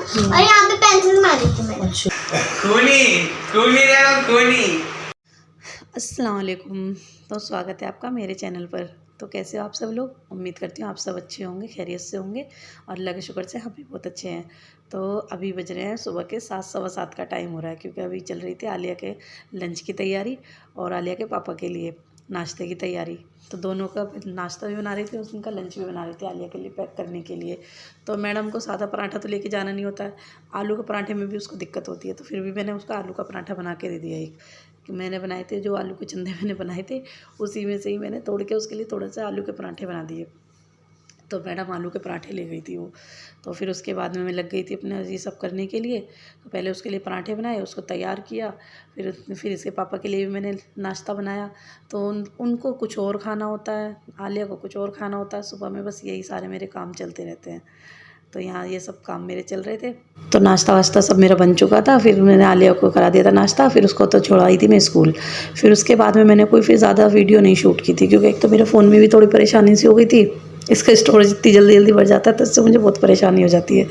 और यहाँ पे पेंसिल मारी थी मैंने। अच्छा। अस्सलाम वालेकुम। तो स्वागत है आपका मेरे चैनल पर। तो कैसे हो आप सब लोग? उम्मीद करती हूँ आप सब अच्छे होंगे, खैरियत से होंगे और अल्लाह के शुक्र से हम भी बहुत अच्छे हैं। तो अभी बज रहे हैं सुबह के 7, सवा 7 का टाइम हो रहा है, क्योंकि अभी चल रही थी आलिया के लंच की तैयारी और आलिया के पापा के लिए नाश्ते की तैयारी। तो दोनों का नाश्ता भी बना रही थी, उनका लंच भी बना रही थी आलिया के लिए पैक करने के लिए। तो मैडम को सादा पराठा तो लेके जाना नहीं होता है, आलू के पराठे में भी उसको दिक्कत होती है, तो फिर भी मैंने उसका आलू का पराठा बना के दे दिया। एक कि मैंने बनाए थे, जो आलू के चंदे मैंने बनाए थे उसी में से ही मैंने तोड़ के उसके लिए थोड़ा सा आलू के पराठे बना दिए। तो मैडम आलू के पराठे ले गई थी वो। तो फिर उसके बाद में मैं लग गई थी अपने ये सब करने के लिए। तो पहले उसके लिए पराठे बनाए, उसको तैयार किया, फिर इसके पापा के लिए भी मैंने नाश्ता बनाया। तो उनको कुछ और खाना होता है, आलिया को कुछ और खाना होता है सुबह में, बस यही सारे मेरे काम चलते रहते हैं। तो यहाँ ये सब काम मेरे चल रहे थे। तो नाश्ता वाश्ता सब मेरा बन चुका था, फिर मैंने आलिया को करा दिया था नाश्ता, फिर उसको तो छोड़ाई थी मैं स्कूल। फिर उसके बाद में मैंने कोई फिर ज़्यादा वीडियो नहीं शूट की थी, क्योंकि एक तो मेरे फ़ोन में भी थोड़ी परेशानी सी हो गई थी, इसका स्टोरेज इतनी जल्दी जल्दी बढ़ जाता है तो इससे मुझे बहुत परेशानी हो जाती है।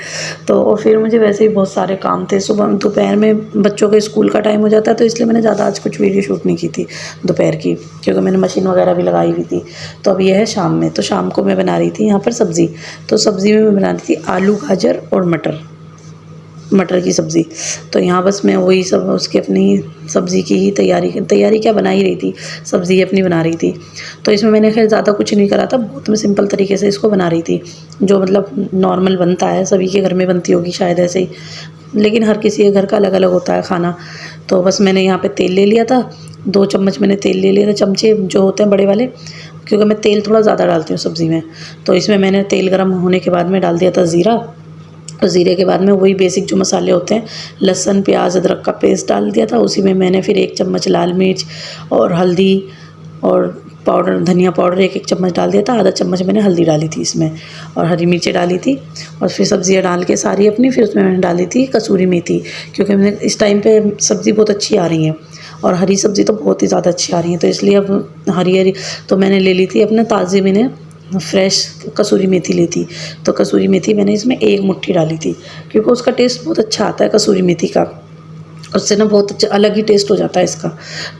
तो और फिर मुझे वैसे ही बहुत सारे काम थे, सुबह दोपहर में बच्चों के स्कूल का टाइम हो जाता है, तो इसलिए मैंने ज़्यादा आज कुछ वीडियो शूट नहीं की थी दोपहर की, क्योंकि मैंने मशीन वगैरह भी लगाई हुई थी। तो अब यह है शाम में, तो शाम को मैं बना रही थी यहाँ पर सब्ज़ी। तो सब्ज़ी में मैं बना रही थी आलू, गाजर और मटर की सब्ज़ी। तो यहाँ बस मैं वही सब उसकी अपनी सब्ज़ी की ही तैयारी क्या बना ही रही थी, सब्ज़ी अपनी बना रही थी। तो इसमें मैंने खैर ज़्यादा कुछ नहीं करा था, बहुत मैं सिंपल तरीके से इसको बना रही थी, जो मतलब नॉर्मल बनता है, सभी के घर में बनती होगी शायद ऐसे ही, लेकिन हर किसी के घर का अलग अलग होता है खाना। तो बस मैंने यहाँ पर तेल ले लिया था, 2 चम्मच मैंने तेल ले लिया था, चमचे जो होते हैं बड़े वाले, क्योंकि मैं तेल थोड़ा ज़्यादा डालती हूँ सब्ज़ी में। तो इसमें मैंने तेल गर्म होने के बाद में डाल दिया था ज़ीरा, और ज़ीरे के बाद में वही बेसिक जो मसाले होते हैं, लहसुन, प्याज, अदरक का पेस्ट डाल दिया था। उसी में मैंने फिर 1 चम्मच लाल मिर्च और हल्दी और पाउडर, धनिया पाउडर 1 चम्मच डाल दिया था। आधा चम्मच मैंने हल्दी डाली थी इसमें, और हरी मिर्चें डाली थी, और फिर सब्ज़ियाँ डाल के सारी अपनी, फिर उसमें मैंने डाली थी कसूरी मेथी, क्योंकि मैंने इस टाइम पे सब्ज़ी बहुत अच्छी आ रही है और हरी सब्ज़ी तो बहुत ही ज़्यादा अच्छी आ रही है, तो इसलिए अब हरी तो मैंने ले ली थी अपने ताज़ी, मैंने फ्रेश कसूरी मेथी ली थी। तो कसूरी मेथी मैंने इसमें 1 मुट्ठी डाली थी, क्योंकि उसका टेस्ट बहुत अच्छा आता है कसूरी मेथी का, उससे ना बहुत अच्छा अलग ही टेस्ट हो जाता है इसका।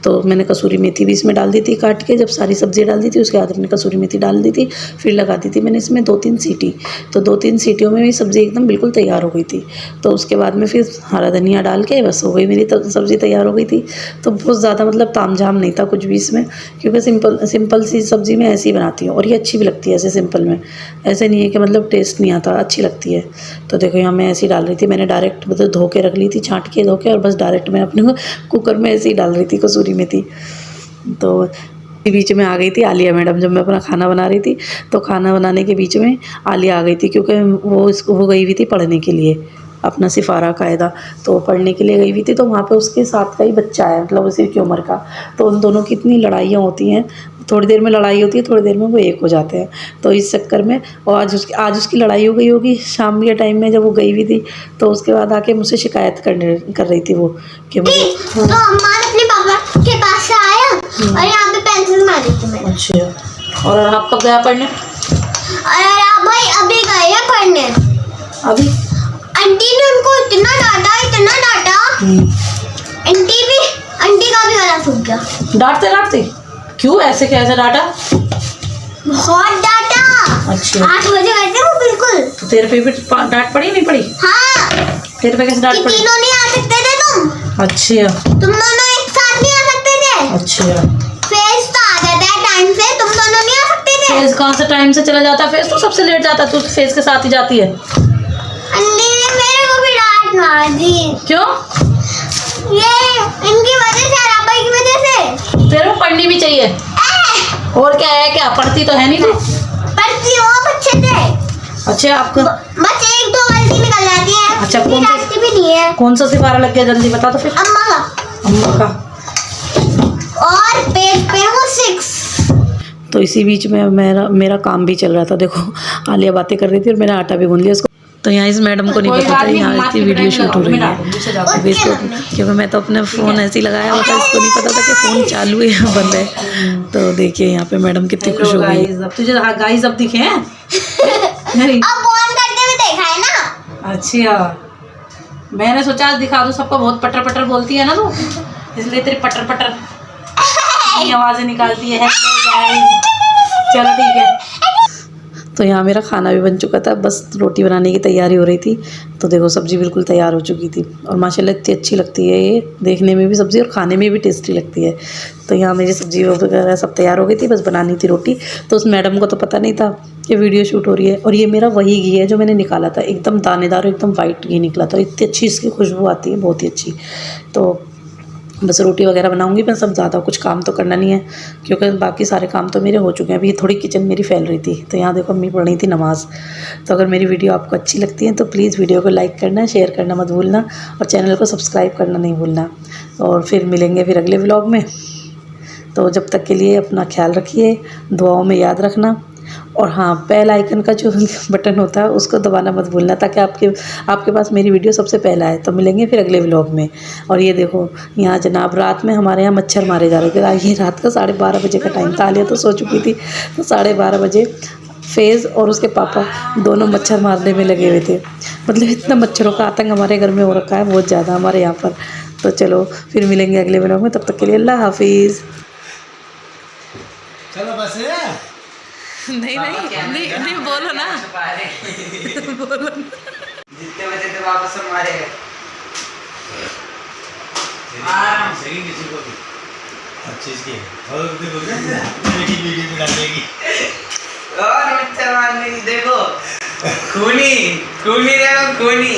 तो मैंने कसूरी मेथी भी इसमें डाल दी थी काट के, जब सारी सब्ज़ी डाल दी थी उसके बाद मैंने कसूरी मेथी डाल दी थी। फिर लगा दी थी मैंने इसमें 2-3 सीटी। तो 2-3 सीटियों में भी सब्ज़ी एकदम बिल्कुल तैयार हो गई थी। तो उसके बाद में फिर हरा धनिया डाल के बस हो गई मेरी सब्ज़ी तैयार हो गई थी। तो बहुत ज़्यादा मतलब तामझाम नहीं था कुछ भी इसमें, क्योंकि सिंपल सी सब्ज़ी मैं ऐसी ही बनाती हूँ, और ये अच्छी भी लगती है ऐसे सिंपल में, ऐसे नहीं है कि मतलब टेस्ट नहीं आता, अच्छी लगती है। तो देखो यहाँ मैं ऐसी डाल रही थी, मैंने डायरेक्ट मतलब धो के रख ली थी, छाँट के धो के, और बस डायरेक्ट मैं अपने कुकर में ऐसे ही डाल रही थी कसूरी मेथी। तो बीच में आ गई थी आलिया मैडम, जब मैं अपना खाना बना रही थी, तो खाना बनाने के बीच में आलिया आ गई थी, क्योंकि वो गई हुई थी पढ़ने के लिए अपना सिफ़ारा कायदा, तो पढ़ने के लिए गई हुई थी। तो वहाँ पे उसके साथ का ही बच्चा है, मतलब उसी की उम्र का। तो उन दोनों की इतनी लड़ाइयाँ होती हैं, थोड़ी देर में लड़ाई होती है, थोड़ी देर में वो एक हो जाते हैं। तो इस चक्कर में, और आज उसकी लड़ाई हो गई होगी शाम के टाइम में जब वो गई हुई थी। तो उसके बाद आके मुझसे शिकायत कर रही थी वो कि मुझे तो अम्मा अपने पापा के पास से आया और यहाँ पे पेंसिल मारी थी मैंने। अच्छा, और आप कब गया पढ़ने? अरे आप भाई अभी गए हैं पढ़ने। अभी आंटी ने उनको इतना डांटा, आंटी का भी गला सूख गया। डांटते क्यों, ऐसे कैसे डांटा? बहुत डांटा। अच्छा, 8 बजे गए थे वो बिल्कुल। तो तेरे पे भी डांट पड़ी नहीं पड़ी? हाँ, तेरे पे कैसे डांट पड़ी? तीनों नहीं आ सकते थे तुम। अच्छा, तुम दोनों एक साथ नहीं आ सकते थे। अच्छा, फेस तो आ जाता है टाइम से, तुम दोनों नहीं आ सकते थे। फेस कहाँ से टाइम से चला जाता है? फेस तो सबसे लेट जाता है, तू फेस के साथ ही जाती है। आंटी ने मेरे को भी डांट मार दी। क्यों? ये इनकी वजह से, रापा की वजह से। तेरे को पढ़नी भी चाहिए, और क्या है, क्या पढ़ती तो है नहीं तू? पढ़ती हो आप अच्छे से। अच्छा, आपको बस 1-2 गलती निकल जाती है। अच्छा, डांटती भी नहीं है। कौन सा सिफ़ारा लग गया, जल्दी बता तो फिर। अम्मा का। अम्मा का। और पेज पे वो 6। तो इसी बीच में मेरा काम भी चल रहा था। देखो आलिया बातें कर रही थी और मैंने आटा भी गूंद लिया इसको। तो यहाँ इस मैडम को नहीं पता था यहाँ इसकी वीडियो शूट हो रही है, क्योंकि मैं तो अपना फ़ोन ऐसे ही लगाया हुआ था, इसको नहीं पता था कि फ़ोन चालू है या बंद है। तो देखिए यहाँ पे मैडम कितनी खुश हो गई। अब तुझे गाइस अब दिखे हैं? अब ऑन करते हुए देखा है ना। अच्छा, मैंने सोचा आज दिखा दूँ सबको, बहुत पटर पटर बोलती है ना तू, इसलिए तेरी पटर पटर की आवाज़ें निकालती है। चलो ठीक है। तो यहाँ मेरा खाना भी बन चुका था, बस रोटी बनाने की तैयारी हो रही थी। तो देखो सब्ज़ी बिल्कुल तैयार हो चुकी थी और माशाल्लाह इतनी अच्छी लगती है ये, देखने में भी सब्ज़ी और खाने में भी टेस्टी लगती है। तो यहाँ मेरी सब्ज़ी वगैरह सब तैयार हो गई थी, बस बनानी थी रोटी। तो उस मैडम को तो पता नहीं था कि वीडियो शूट हो रही है। और ये मेरा वही घी है जो मैंने निकाला था, एकदम दानेदार, एकदम वाइट घी निकला था। इतनी अच्छी इसकी खुशबू आती है, बहुत ही अच्छी। तो बस रोटी वगैरह बनाऊंगी मैं, सब ज़्यादा कुछ काम तो करना नहीं है क्योंकि बाकी सारे काम तो मेरे हो चुके हैं। अभी थोड़ी किचन मेरी फैल रही थी। तो यहाँ देखो अम्मी पढ़ रही थी नमाज़। तो अगर मेरी वीडियो आपको अच्छी लगती है तो प्लीज़ वीडियो को लाइक करना, शेयर करना मत भूलना और चैनल को सब्सक्राइब करना नहीं भूलना। और फिर मिलेंगे फिर अगले व्लॉग में। तो जब तक के लिए अपना ख्याल रखिए, दुआओं में याद रखना। और हाँ, बेल आइकन का जो बटन होता है उसको दबाना मत भूलना, ताकि आपके पास मेरी वीडियो सबसे पहला है। तो मिलेंगे फिर अगले व्लॉग में। और ये देखो यहाँ जनाब, रात में हमारे यहाँ मच्छर मारे जा रहे थे। ये रात का 12:30 बजे का टाइम था, आलिया तो सो चुकी थी। तो 12:30 बजे फैज़ और उसके पापा दोनों मच्छर मारने में लगे हुए थे। मतलब इतना मच्छरों का आतंक हमारे घर में हो रखा है, बहुत ज़्यादा हमारे यहाँ पर। तो चलो फिर मिलेंगे अगले व्लॉग में, तब तक के लिए अल्लाह हाफिज़। चलो बस नहीं बोलो ना, बोलो ना। जितने बजे थे वापस हम मारेगा। सही किसी को भी अच्छी इसकी और देखो वीडियो में डालेगी और मच्छर मारने की देखो, खूनी देखो खूनी।